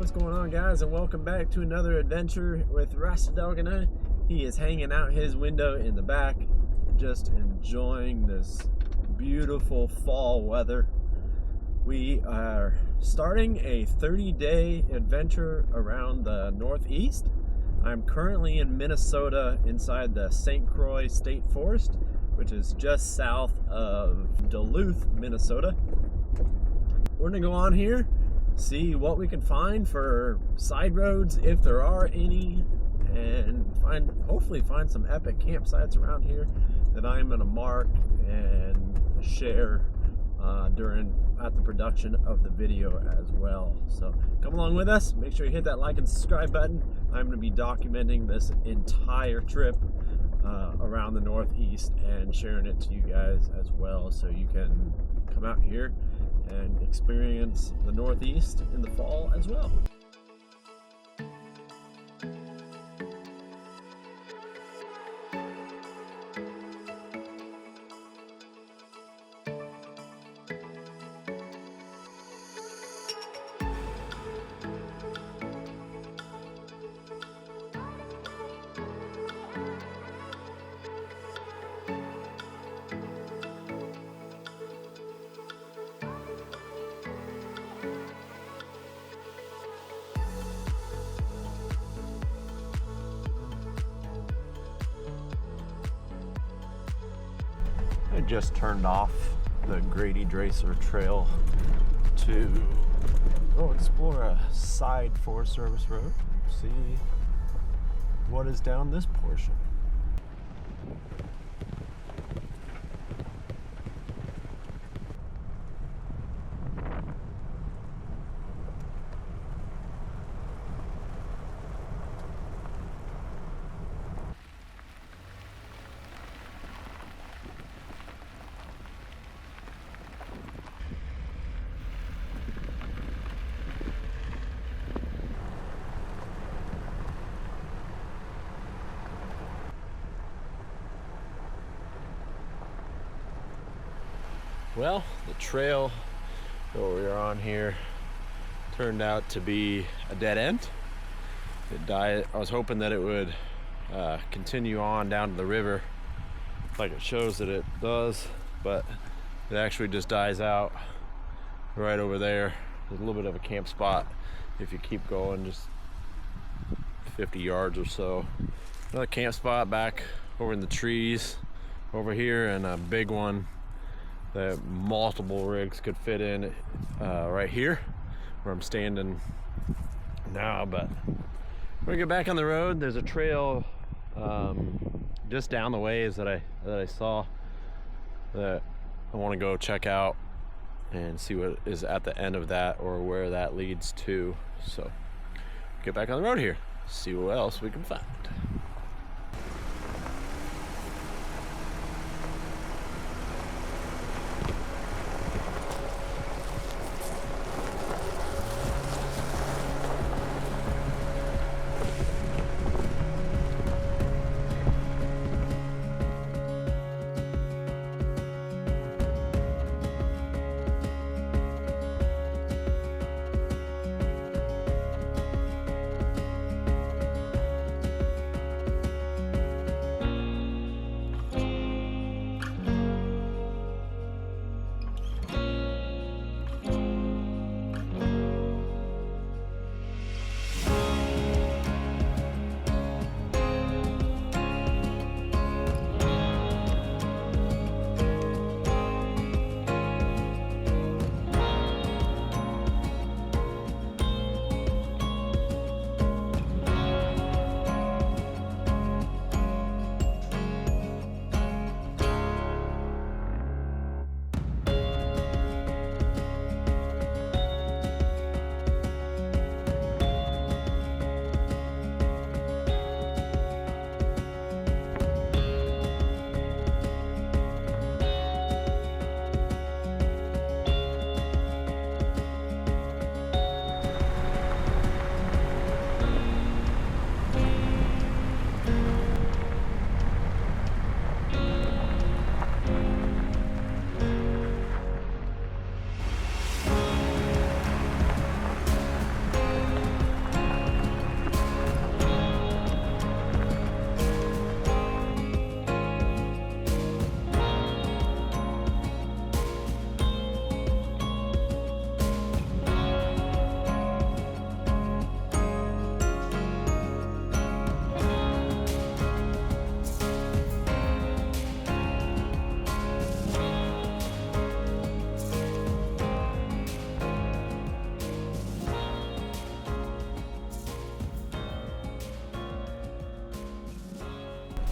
What's going on, guys, and welcome back to another adventure with Rasta Dog and I. He is hanging out his window in the back, just enjoying this beautiful fall weather. We are starting a 30-day adventure around the Northeast. I'm currently in Minnesota inside the St. Croix State Forest, which is just south of Duluth, Minnesota. We're gonna go on here, see what we can find for side roads, if there are any, and hopefully find some epic campsites around here that I'm gonna mark and share at the production of the video as well. So come along with us. Make sure you hit that like and subscribe button. I'm going to be documenting this entire trip around the Northeast and sharing it to you guys as well, so you can come out here and experience the Northeast in the fall as well. I just turned off the Grady Dracer Trail to go explore a side Forest Service road, see what is down this portion. Well, the trail that we are on here turned out to be a dead end. I was hoping that it would continue on down to the river like it shows that it does, but it actually just dies out right over there. There's a little bit of a camp spot if you keep going just 50 yards or so. Another camp spot back over in the trees over here, and a big one that multiple rigs could fit in right here where I'm standing now. But we're gonna get back on the road. There's a trail just down the ways that I saw that I want to go check out and see what is at the end of that, or where that leads to. So get back on the road here, see what else we can find.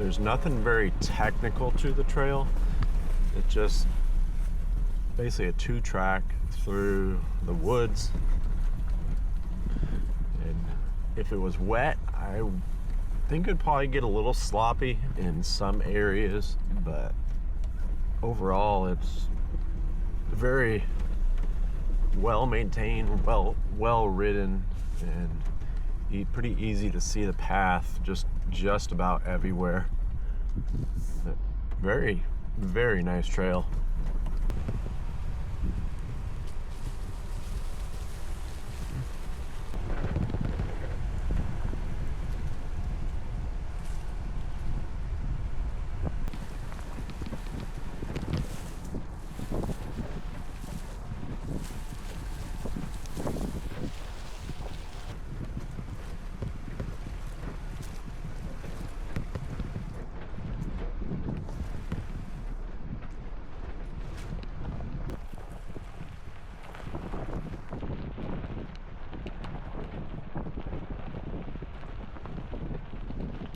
There's nothing very technical to the trail. It's just basically a 2-track through the woods. And if it was wet, I think it'd probably get a little sloppy in some areas, but overall it's very well maintained, well ridden, and pretty easy to see the path just about everywhere. But very, very nice trail.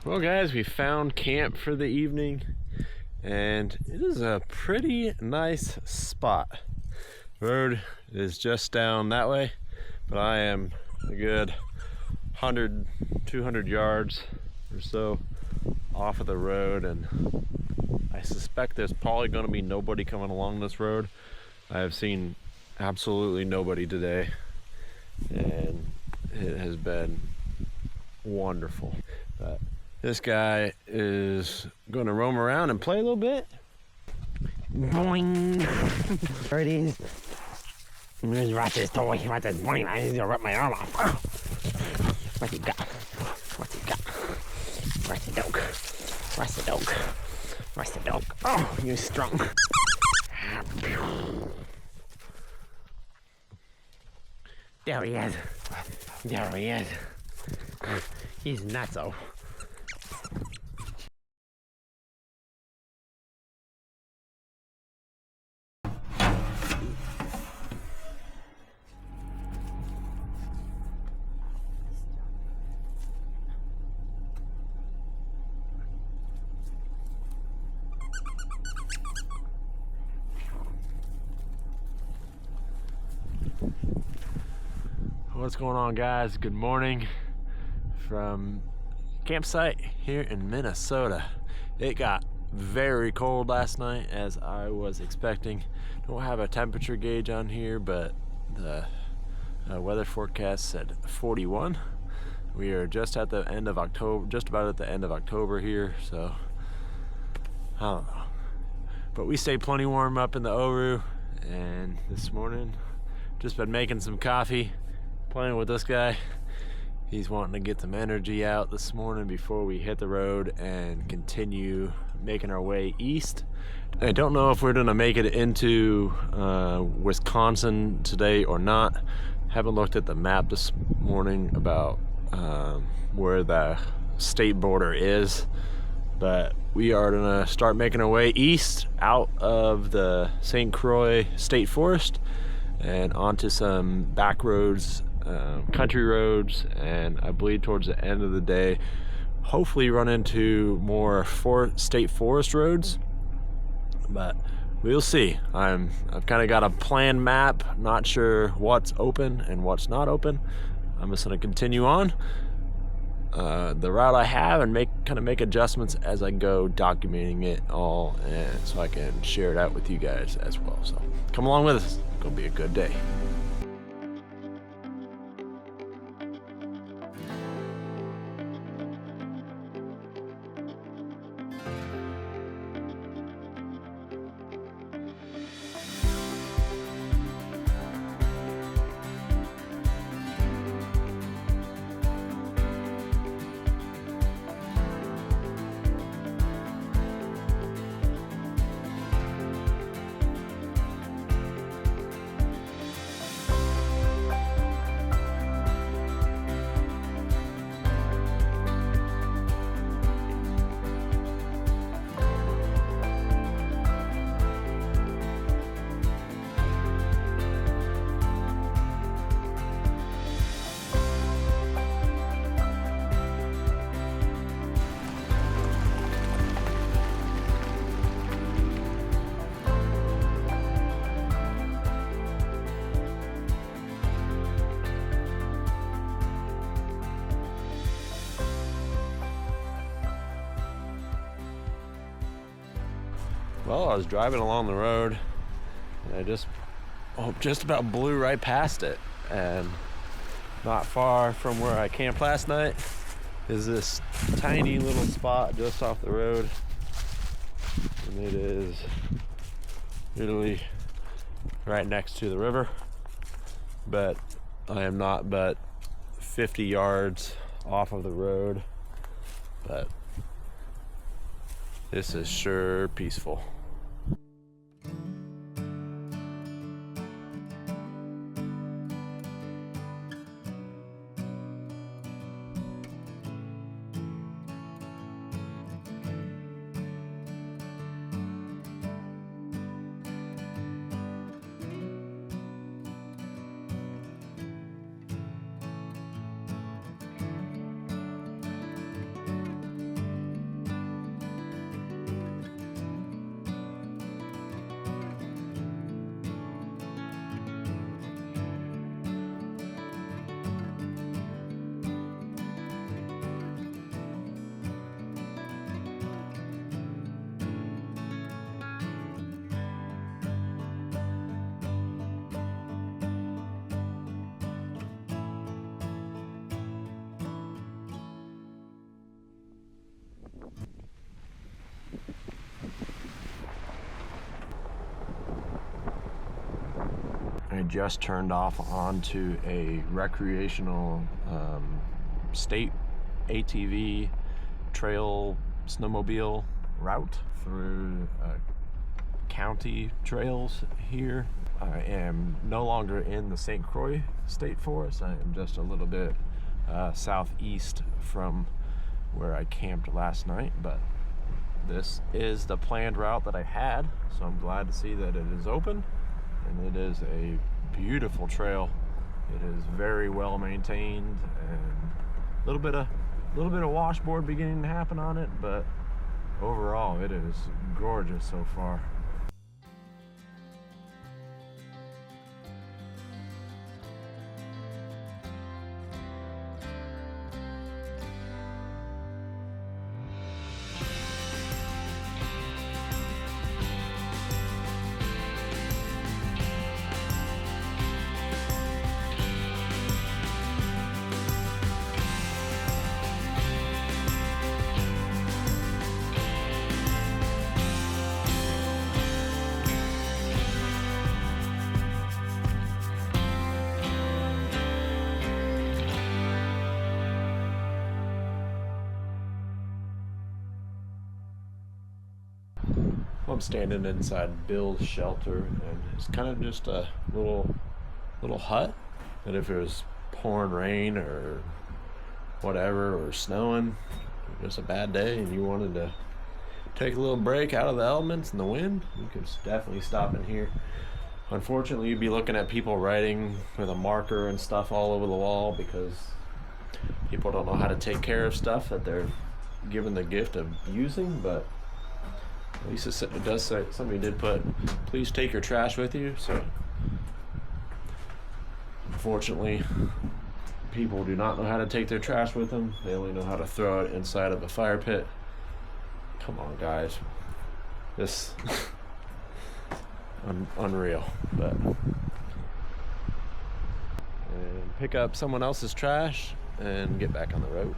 Well guys, we found camp for the evening, and it is a pretty nice spot. Road is just down that way, but I am a good 100, 200 yards or so off of the road, and I suspect there's probably going to be nobody coming along this road. I have seen absolutely nobody today, and it has been wonderful. But this guy is going to roam around and play a little bit. Boing! There it is. There's Rasta's toy. Rasta's boing. I need to rip my arm off. What you got? What you got? Rasta dog. Rasta dog. Rasta dog. Oh, you're strong. There he is. There he is. He's nutso. What's going on, guys? Good morning from campsite here in Minnesota. It got very cold last night, as I was expecting. Don't have a temperature gauge on here, but the weather forecast said 41. We are just at the end of October, just about at the end of October here, so I don't know. But we stayed plenty warm up in the Oru, and this morning just been making some coffee, playing with this guy. He's wanting to get some energy out this morning before we hit the road and continue making our way east. I don't know if we're gonna make it into Wisconsin today or not. Haven't looked at the map this morning about where the state border is, but we are gonna start making our way east out of the St. Croix State Forest and onto some back roads, country roads, and I believe towards the end of the day hopefully run into more state forest roads, but we'll see. I've kind of got a planned map, not sure what's open and what's not open. I'm just going to continue on the route I have and make adjustments as I go, documenting it all, and so I can share it out with you guys as well. So come along with us. It's gonna be a good day. Well, I was driving along the road and I just about blew right past it. And not far from where I camped last night is this tiny little spot just off the road. And it is literally right next to the river. But I am not but 50 yards off of the road. But this is sure peaceful. I just turned off onto a recreational state ATV trail snowmobile route through county trails here. I am no longer in the St. Croix State Forest. I am just a little bit southeast from where I camped last night, but this is the planned route that I had, so I'm glad to see that it is open. And it is a beautiful trail. It is very well maintained, and a little bit of washboard beginning to happen on it, but overall it is gorgeous so far. I'm standing inside Bill's shelter, and it's kind of just a little hut that if it was pouring rain or whatever, or snowing, just a bad day, and you wanted to take a little break out of the elements and the wind, you could definitely stop in here. Unfortunately, you'd be looking at people writing with a marker and stuff all over the wall because people don't know how to take care of stuff that they're given the gift of using, but at least it does say, somebody did put, please take your trash with you. So unfortunately, people do not know how to take their trash with them. They only know how to throw it inside of a fire pit. Come on, guys. This unreal. But and pick up someone else's trash and get back on the road.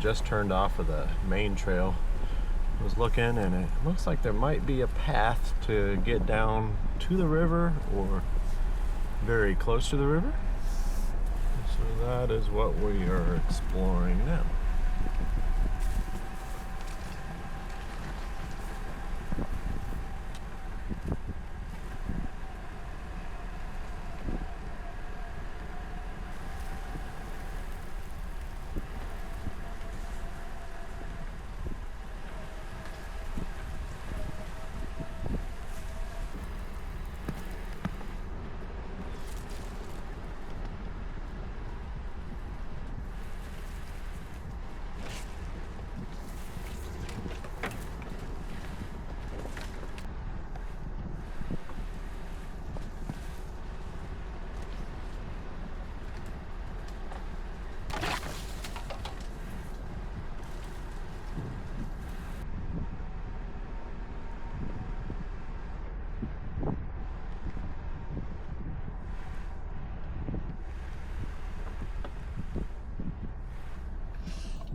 just turned off of the main trail. I was looking, and it looks like there might be a path to get down to the river or very close to the river. So that is what we are exploring now.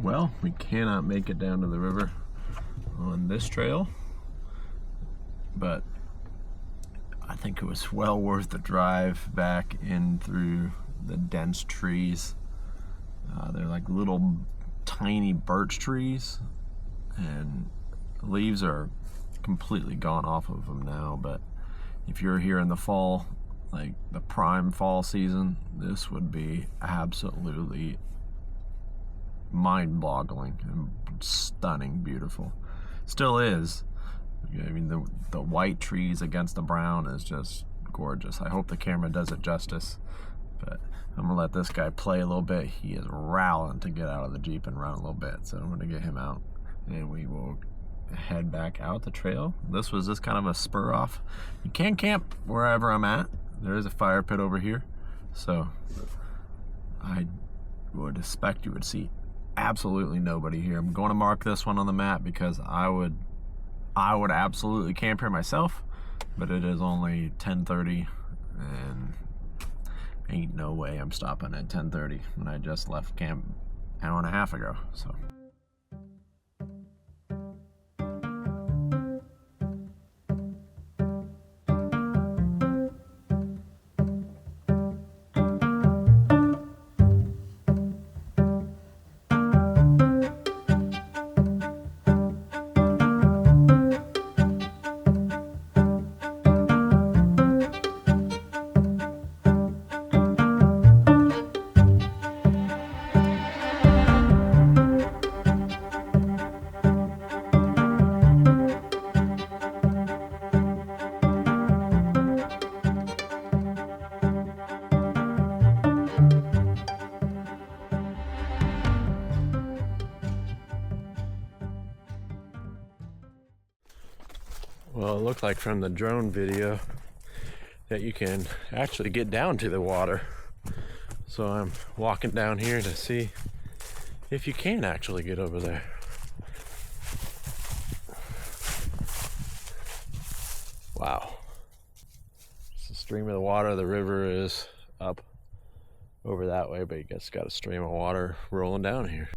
Well, we cannot make it down to the river on this trail, but I think it was well worth the drive back in through the dense trees. They're like little tiny birch trees, and leaves are completely gone off of them now, but if you're here in the fall, like the prime fall season, this would be absolutely mind-boggling and stunning, beautiful. Still is. I mean, the white trees against the brown is just gorgeous. I hope the camera does it justice, but I'm gonna let this guy play a little bit. He is rowing to get out of the Jeep and run a little bit, so I'm gonna get him out and we will head back out the trail. This was just kind of a spur off. You can camp wherever I'm at. There is a fire pit over here, so I would expect you would see absolutely nobody here. I'm going to mark this one on the map because I would absolutely camp here myself, but it is only 10:30 and ain't no way I'm stopping at 10:30 when I just left camp an hour and a half ago. So well, it looked like from the drone video that you can actually get down to the water. So I'm walking down here to see if you can actually get over there. Wow. It's the stream of the water. The river is up over that way, but you just got a stream of water rolling down here.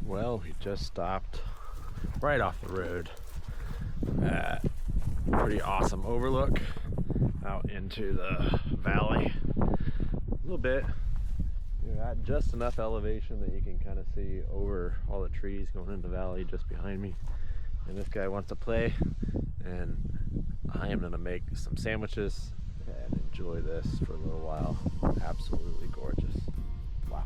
Well, we just stopped right off the road pretty awesome overlook out into the valley. A little bit. You're at just enough elevation that you can kind of see over all the trees going into the valley just behind me. And this guy wants to play, and I am gonna make some sandwiches and enjoy this for a little while. Absolutely gorgeous. Wow.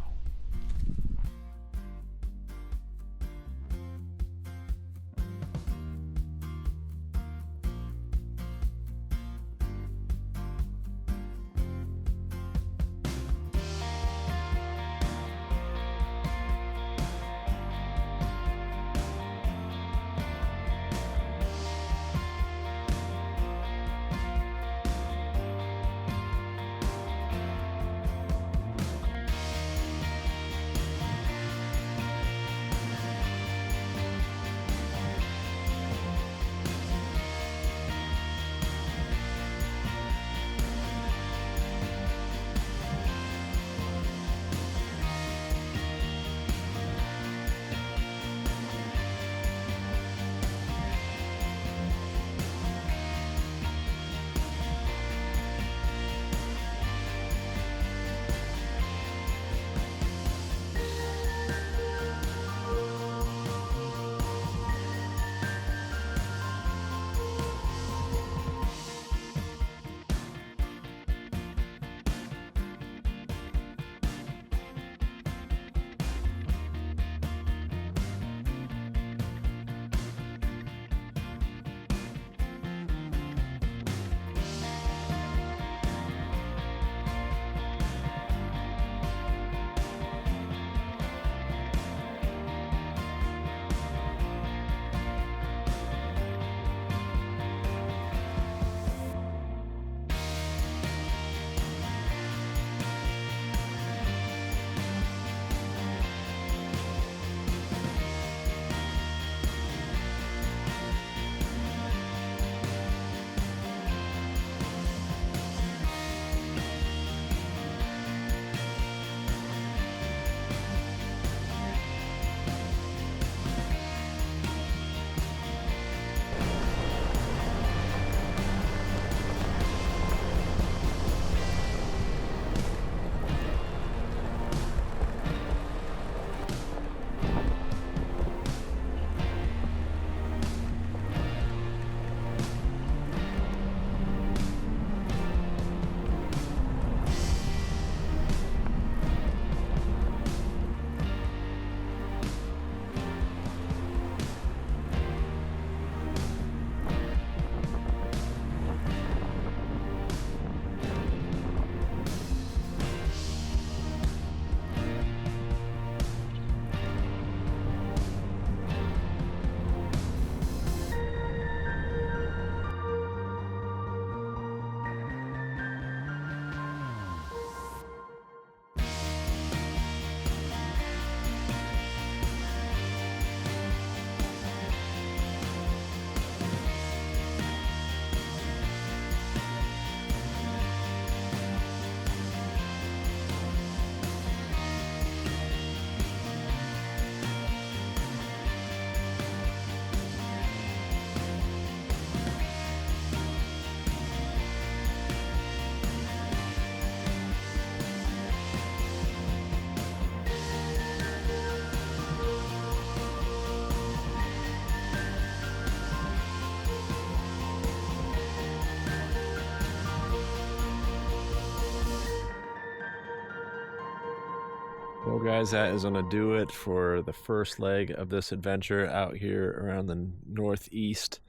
Well guys, that is going to do it for the first leg of this adventure out here around the northeast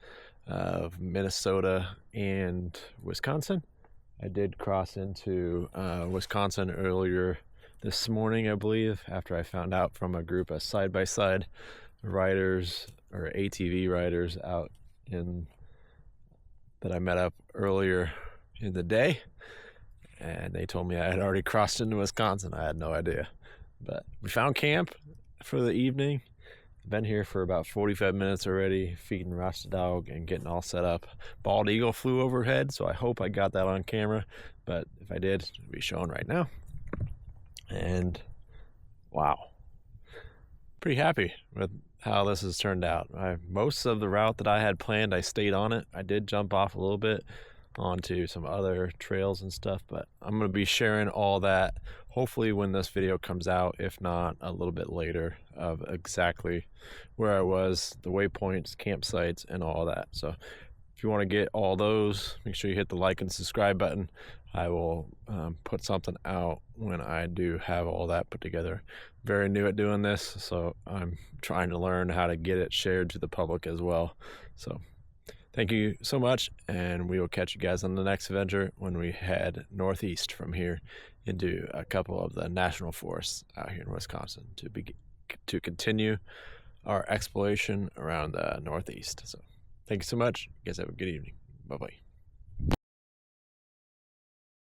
of Minnesota and Wisconsin. I did cross into Wisconsin earlier this morning, I believe, after I found out from a group of side-by-side riders or ATV riders out in that I met up earlier in the day, and they told me I had already crossed into Wisconsin. I had no idea. But we found camp for the evening. Been here for about 45 minutes already, feeding Rasta Dog and getting all set up. Bald eagle flew overhead, so I hope I got that on camera. But if I did, it'll be showing right now. And wow, pretty happy with how this has turned out. Most of the route that I had planned, I stayed on it. I did jump off a little bit onto some other trails and stuff, but I'm going to be sharing all that hopefully when this video comes out, if not a little bit later, of exactly where I was, the waypoints, campsites, and all that. So if you want to get all those, make sure you hit the like and subscribe button. I will put something out when I do have all that put together. Very new at doing this, so I'm trying to learn how to get it shared to the public as well. So thank you so much, and we will catch you guys on the next adventure when we head northeast from here into a couple of the national forests out here in Wisconsin to continue our exploration around the northeast. So thank you so much. You guys have a good evening. Bye-bye.